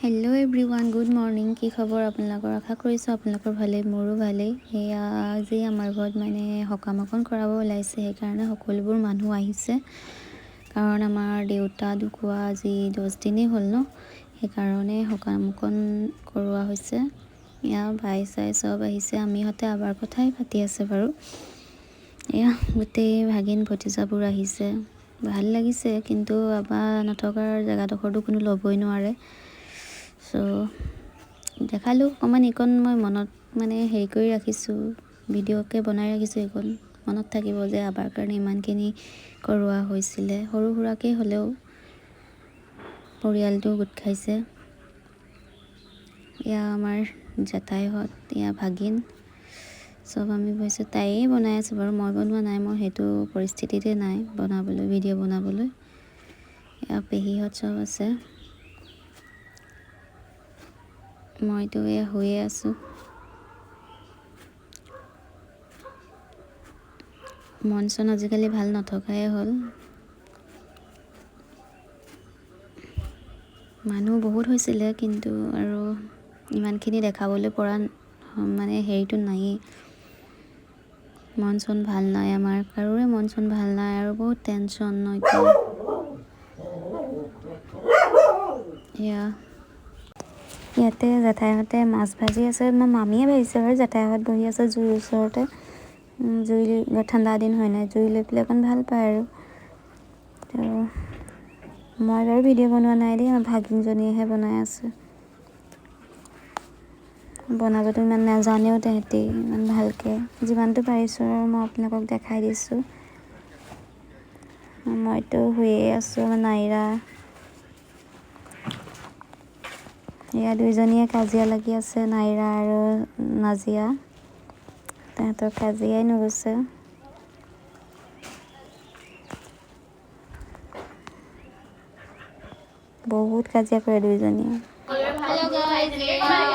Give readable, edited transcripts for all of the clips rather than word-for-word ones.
Hello' everyone, good morning. কি খবৰ আপোনালোকৰ? আশা কৰিছোঁ আপোনালোকৰ ভালেই, মোৰো ভালেই। সেয়া আজি আমাৰ ঘৰত মানে সকাম অকণ কৰাব ওলাইছে, সেইকাৰণে সকলোবোৰ মানুহ আহিছে। কাৰণ আমাৰ দেউতা ঢুকুৱা আজি 10 দিনেই হ'ল ন, সেইকাৰণে সকাম অকণ কৰোৱা হৈছে। এয়া ভাই চাই চব আহিছে, আমিহঁতে আবাৰ কথাই পাতি আছে বাৰু। এয়া গোটেই ভাগিন ভতিজাবোৰ আহিছে, ভাল লাগিছে। কিন্তু আবা নথকাৰ জেগাডোখৰটো কোনো ল'বই নোৱাৰে। চ' দেখালোঁ অকণমান, এইকণ মই মনত মানে হেৰি কৰি ৰাখিছোঁ, ভিডিঅ'কে বনাই ৰাখিছোঁ। এইকণ মনত থাকিব যে আবাৰ কাৰণে ইমানখিনি কৰোৱা হৈছিলে, সৰু সুৰাকৈ হ'লেও পৰিয়ালটো গোট খাইছে। এয়া আমাৰ জেঠাইহঁত, এয়া ভাগিন, চব আমি বহিছোঁ। তাইয়ে বনাই আছোঁ বাৰু, মই বনোৱা নাই, মই সেইটো পৰিস্থিতিতে নাই বনাবলৈ, ভিডিঅ' বনাবলৈ। এয়া পেহীহঁত চব আছে, মইতো এয়া শুয়ে আছোঁ। মন চন আজিকালি ভাল নথকাই হ'ল। মানুহ বহুত হৈছিলে, কিন্তু আৰু ইমানখিনি দেখাবলৈ পৰা মানে হেৰিটো নায়েই। মন চন ভাল নাই, আমাৰ কাৰোৰে মন চন ভাল নাই, আৰু বহুত টেনশ্যন ন এতিয়া। এয়া ইয়াতে জেঠাইহঁতে মাছ ভাজি আছে, মই মামীয়ে ভাজিছে বাৰু। জেঠাইহঁত বহি আছে জুইৰ ওচৰতে, জুই ঠাণ্ডা দিন হয় নাই, জুই লৈ পেলাই অকণ ভাল পায় আৰু। তো মই বাৰু ভিডিঅ' বনোৱা নাই দেই, ভাগিনজনীয়েহে বনাই আছে। বনাবতো ইমান নাজানেও তেহেঁতি ইমান ভালকৈ, যিমানটো পাৰিছোঁ আৰু মই আপোনালোকক দেখাই দিছোঁ। মইতো শুয়ে আছোঁ। আমাৰ নাইৰা, এয়া দুইজনীয়ে কাজিয়া লাগি আছে, নাইৰা আৰু নাজিয়া। তাহাঁতৰ কাজিয়াই নুগুছে। বহুত কাজিয়া কৰে দুইজনীয়ে।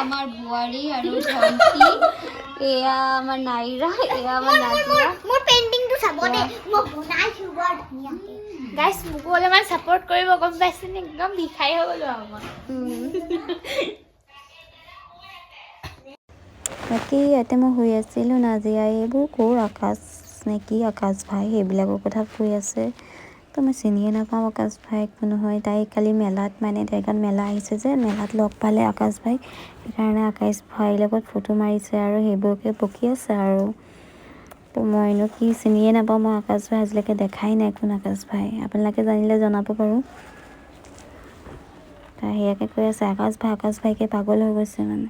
আমাৰ বোৱাৰী আৰু ভণ্টি, এয়া আমাৰ নাইৰা, এয়া আমাৰ নাজিয়া। মোৰ পেইন্টিংটো চাব দে, মই বনাইছো বৰ ধুনীয়াকৈ। গাইস মোকো অলপমান সাপোৰ্ট কৰিব, গম পাইছেনে? একদম ভিখাৰী হৈ গ'লো আৰু মই। বাকী ইয়াতে মই শুই আছিলোঁ, নাজিয়াই এইবোৰ ক'ৰ আকাশ নেকি, আকাশ ভাই সেইবিলাকৰ কথা কৈ আছে। তো মই চিনিয়ে নাপাওঁ আকাশ ভাই একো নহয়। তাই কালি মেলাত, মানে তাইৰ গাত মেলা আহিছে যে, মেলাত লগ পালে আকাশ ভাই, সেইকাৰণে আকাশ ভাইৰ লগত ফটো মাৰিছে আৰু সেইবোৰকে বকি আছে আৰু। তো মইনো কি, চিনিয়ে নাপাওঁ মই আকাশ ভাই, আজিলৈকে দেখাই নাই কোন আকাশ ভাই। আপোনালোকে জানিলে জনাব পাৰোঁ। তাই সেয়াকে কৈ আছে, আকাশ ভাইকে পাগল হৈ গৈছে মানে।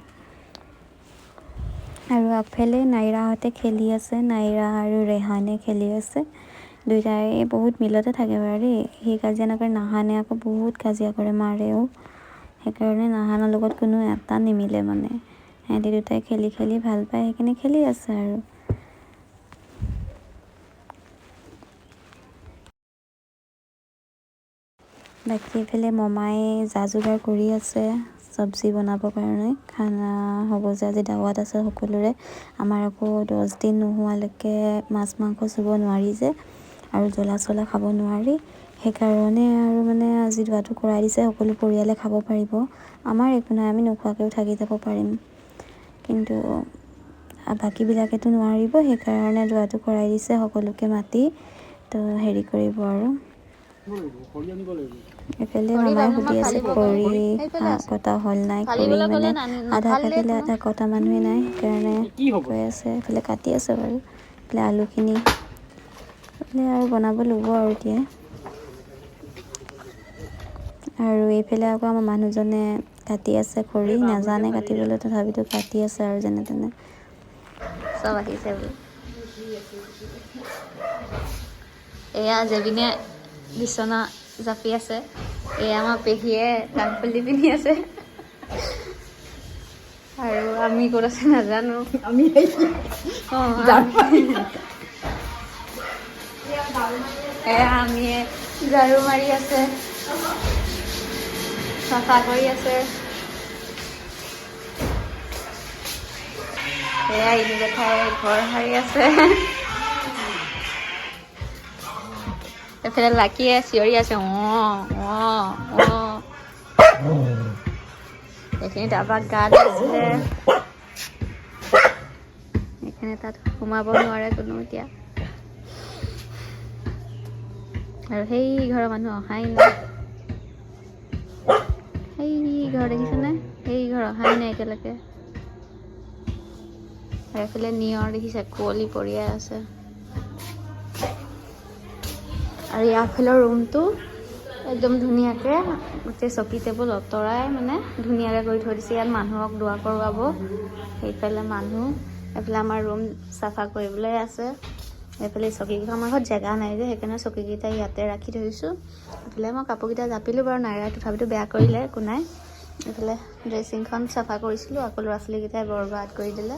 আৰু আগফালে নাইৰাহঁতে খেলি আছে, নাইৰা আৰু ৰেহানে খেলি আছে। দুইটাই বহুত মিলতে থাকে বাৰু দেই। সি কাজিয়া নকৰে, নাহানে আকৌ বহুত কাজিয়া কৰে, মাৰেও। সেইকাৰণে নাহানৰ লগত কোনো এটা নিমিলে মানে। সিহঁতি দুটাই খেলি খেলি ভাল পায়, সেইকাৰণে খেলি আছে আৰু। বাকী এইফালে মমাই যা যোগাৰ কৰি আছে চব্জি বনাবৰ কাৰণে। খানা হ'ব যে, আজি দাৱাত আছে সকলোৰে। আমাৰ আকৌ 10 দিন নোহোৱালৈকে মাছ মাংস চুব নোৱাৰি যে, আৰু জ্বলা চলা খাব নোৱাৰি। সেইকাৰণে আৰু মানে আজি দোৱাটো কৰাই দিছে, সকলো পৰিয়ালে খাব পাৰিব। আমাৰ একো নাই, আমি নোখোৱাকৈও থাকি যাব পাৰিম, কিন্তু বাকীবিলাকেতো নোৱাৰিব। সেইকাৰণে দোৱাটো কৰাই দিছে, সকলোকে মাতি তো হেৰি কৰিব আৰু। এইফালে মামাই সুধি আছে খৰি কটা হ'ল নাই, খৰি মানে আধা কাটিলে, আধা কটা মানুহে নাই, সেইকাৰণে কৈ আছে। এইফালে কাটি আছে বাৰু, এইফালে আলুখিনি এইফালে আৰু বনাব ল'ব আৰু এতিয়া। আৰু এইফালে আকৌ আমাৰ মানুহজনে কাটি আছে খৰি, নাজানে কাটিবলৈ, তথাপিতো কাটি আছে আৰু যেনে তেনে। চব আহিছে বোলো। এয়া জেবিনে বিচনা জাপি আছে, এয়া আমাৰ পেহীয়ে কাণফুলি পিন্ধি আছে, আৰু আমি ক'ত আছে নাজানো। এয়া আমিয়ে ঝাৰু মাৰি আছে, চাফা কৰি আছে। এয়া ইনি জেঠাই ঘৰ সাৰি আছে। এইফালে লাকিয়ে চিঞৰি আছে, এইখিনি তাৰপৰা গা ধুইছে। এইখিনি তাত সোমাব নোৱাৰে কোনো এতিয়া। আৰু সেই ঘৰৰ মানুহ অহাই নাই। সেই ঘৰ দেখিছেনে? সেই ঘৰ অহাই নাই এতিয়ালৈকে। আৰু এইফালে নিয়ৰ দেখিছে, কুঁৱলী পৰিয়াই আছে। আৰু ইয়াৰ ফালৰ ৰুমটো একদম ধুনীয়াকৈ গোটেই চকী টেবুল অঁতৰাই মানে ধুনীয়াকৈ কৰি থৈ দিছে। ইয়াত মানুহক দোৱা কৰোৱাব। সেইফালে মানুহ, এইফালে আমাৰ ৰুম চাফা কৰিবলৈ আছে। এইফালে চকীকেইখন, আমাৰ ঘৰত জেগা নাই যে সেইকাৰণে চকীকেইটা ইয়াতে ৰাখি থৈছোঁ। এইফালে মই কাপোৰকেইটা জাপিলোঁ বাৰু, নাইৰাই তথাপিতো বেয়া কৰিলে, একো নাই। এইফালে ড্ৰেছিংখন চাফা কৰিছিলোঁ, আকৌ ল'ৰা ছোৱালীকেইটাই বৰবাদ কৰি দিলে।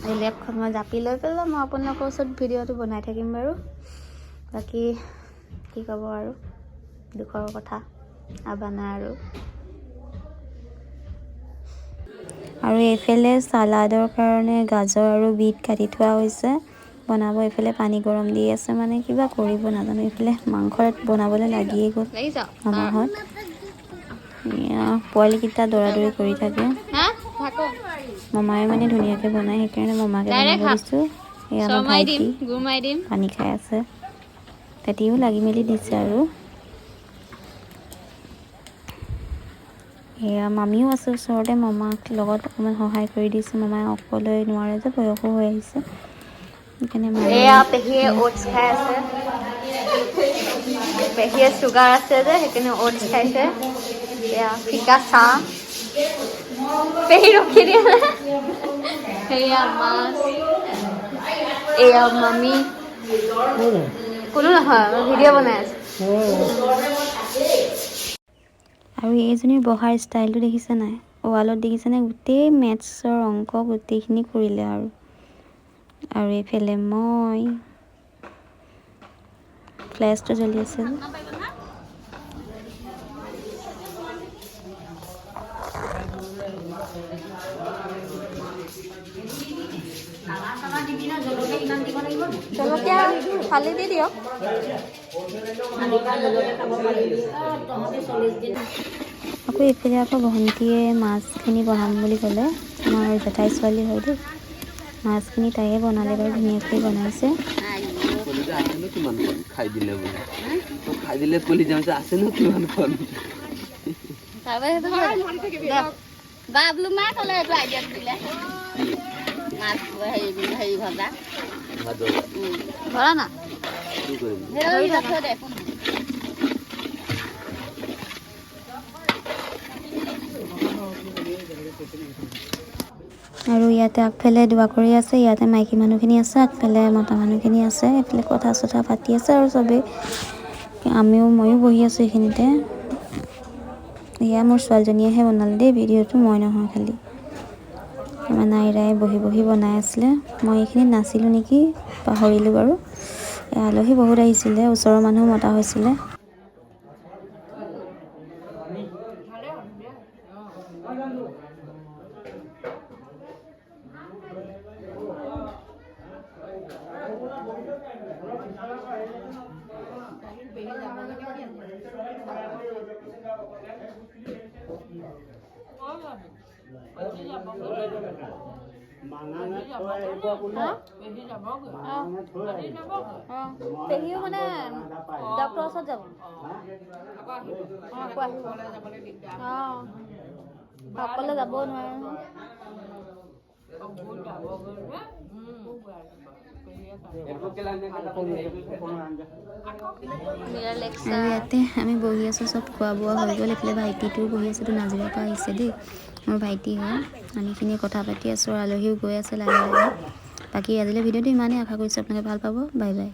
এই লেপখন মই জাপি লৈ পেলাই মই আপোনালোকৰ ওচৰত ভিডিঅ'টো বনাই থাকিম বাৰু। বাকী কি ক'ব আৰু, দুখৰ কথা আবানা আৰু এইফালে চালাডৰ কাৰণে গাজৰ আৰু বিট কাটি থোৱা হৈছে, বনাব। এইফালে পানী গৰম দি আছে, মানে কিবা কৰিব নাজানো। এইফালে মাংস বনাবলৈ লাগিয়ে গ'ল মামাহঁত। পোৱালীকেইটা দৌৰাদৌৰি কৰি থাকে। মামাই মানে ধুনীয়াকৈ বনায়, সেইকাৰণে মামাকে বনাব দিছোঁ। এয়া আমাৰ ভাইটি পানী খাই আছে, তেতিও লাগি মেলি দিছে আৰু। এয়া মামীও আছে ওচৰতে, মামাক লগত অকণমান সহায় কৰি দিছে। মামাই অকলে নোৱাৰে যে, বয়সো হৈ আহিছে সেইকাৰণে। এয়া পেহীয়ে অ'টছ খাই আছে। পেহীয়ে চুগাৰ আছে যে সেইকাৰণে অ'টছ খাইছে। এয়া ফিকা চাহ পেহী ৰখি দিয়া নাই। সেয়া মাছ, এয়া মামী, কোনো নহয় ভিডিঅ' বনাই আছে। আৰু এইজনীৰ বহাৰ ষ্টাইলটো দেখিছে নাই? ৱালত দেখিছেনে? গোটেই মেথছৰ অংক গোটেইখিনি কৰিলে আৰু এইফালে মই ফ্লেছটো জ্বলি আছে যে। জলকীয়া ফালি দি দিয়ক। আকৌ এইফালে আকৌ ভণ্টিয়ে মাছখিনি বনাম বুলি ক'লে। আমাৰ জেঠাই ছোৱালী হয় দেই। মাছখিনি তাইয়ে বনালে বাৰু, ধুনীয়াকৈ বনাইছে। খাই দিলে কলি যাম আছে ন কিমান খন। বাবলু মা ক'লে এইটো আইডিয়া দিলে। মাছ হেৰি ভজা ভৰা না আৰু ইয়াতে আগফালে দোৱা কৰি আছে, ইয়াতে মাইকী মানুহখিনি আছে, আগফালে মতা মানুহখিনি আছে। এইফালে কথা চথা পাতি আছে আৰু চবেই। ময়ো বহি আছোঁ এইখিনিতে। এয়া মোৰ ছোৱালীজনীয়েহে বনালে দেই ভিডিঅ'টো, মই নহয় খালি। আমাৰ নাইৰাই বহি বহি বনাই আছিলে। মই এইখিনিত নাছিলোঁ নেকি, পাহৰিলোঁ বাৰু। আলহী বহুত আহিছিলে, ওচৰৰ মানুহ মতা হৈছিলে। পেহীও মানে ডক্টৰৰ ওচৰত যাব। অকলে যাব নোৱাৰে। ইয়াতে আমি বহি আছোঁ, চব খোৱা বোৱা হৈ গ'ল। এইফালে ভাইটিটোও বহি আছে, তো নাজিৰাৰ পৰা আহিছে দেই, মোৰ ভাইটি হয়। আমিখিনি কথা পাতি আছোঁ, আৰু আলহীও গৈ আছে লাহে লাহে। বাকী আজিলৈ ভিডিঅ'টো ইমানেই, আশা কৰিছোঁ আপোনালোকে ভাল পাব। Bye bye.